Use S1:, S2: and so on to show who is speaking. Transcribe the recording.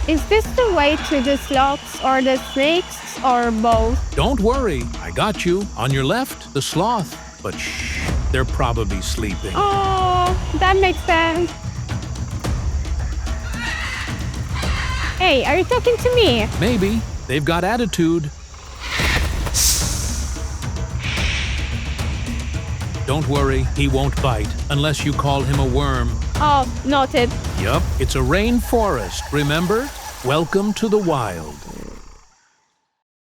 S1: Is this the way to the sloths or the snakes or both?
S2: Don't worry, I got you. On your left, the sloth. But shh, they're probably sleeping.
S1: Oh, that makes sense. Hey, are you talking to me?
S2: Maybe. They've got attitude. Don't worry, he won't bite unless you call him a worm.
S1: Oh, noted.
S2: Yup, it's a rainforest, remember? Welcome to the wild.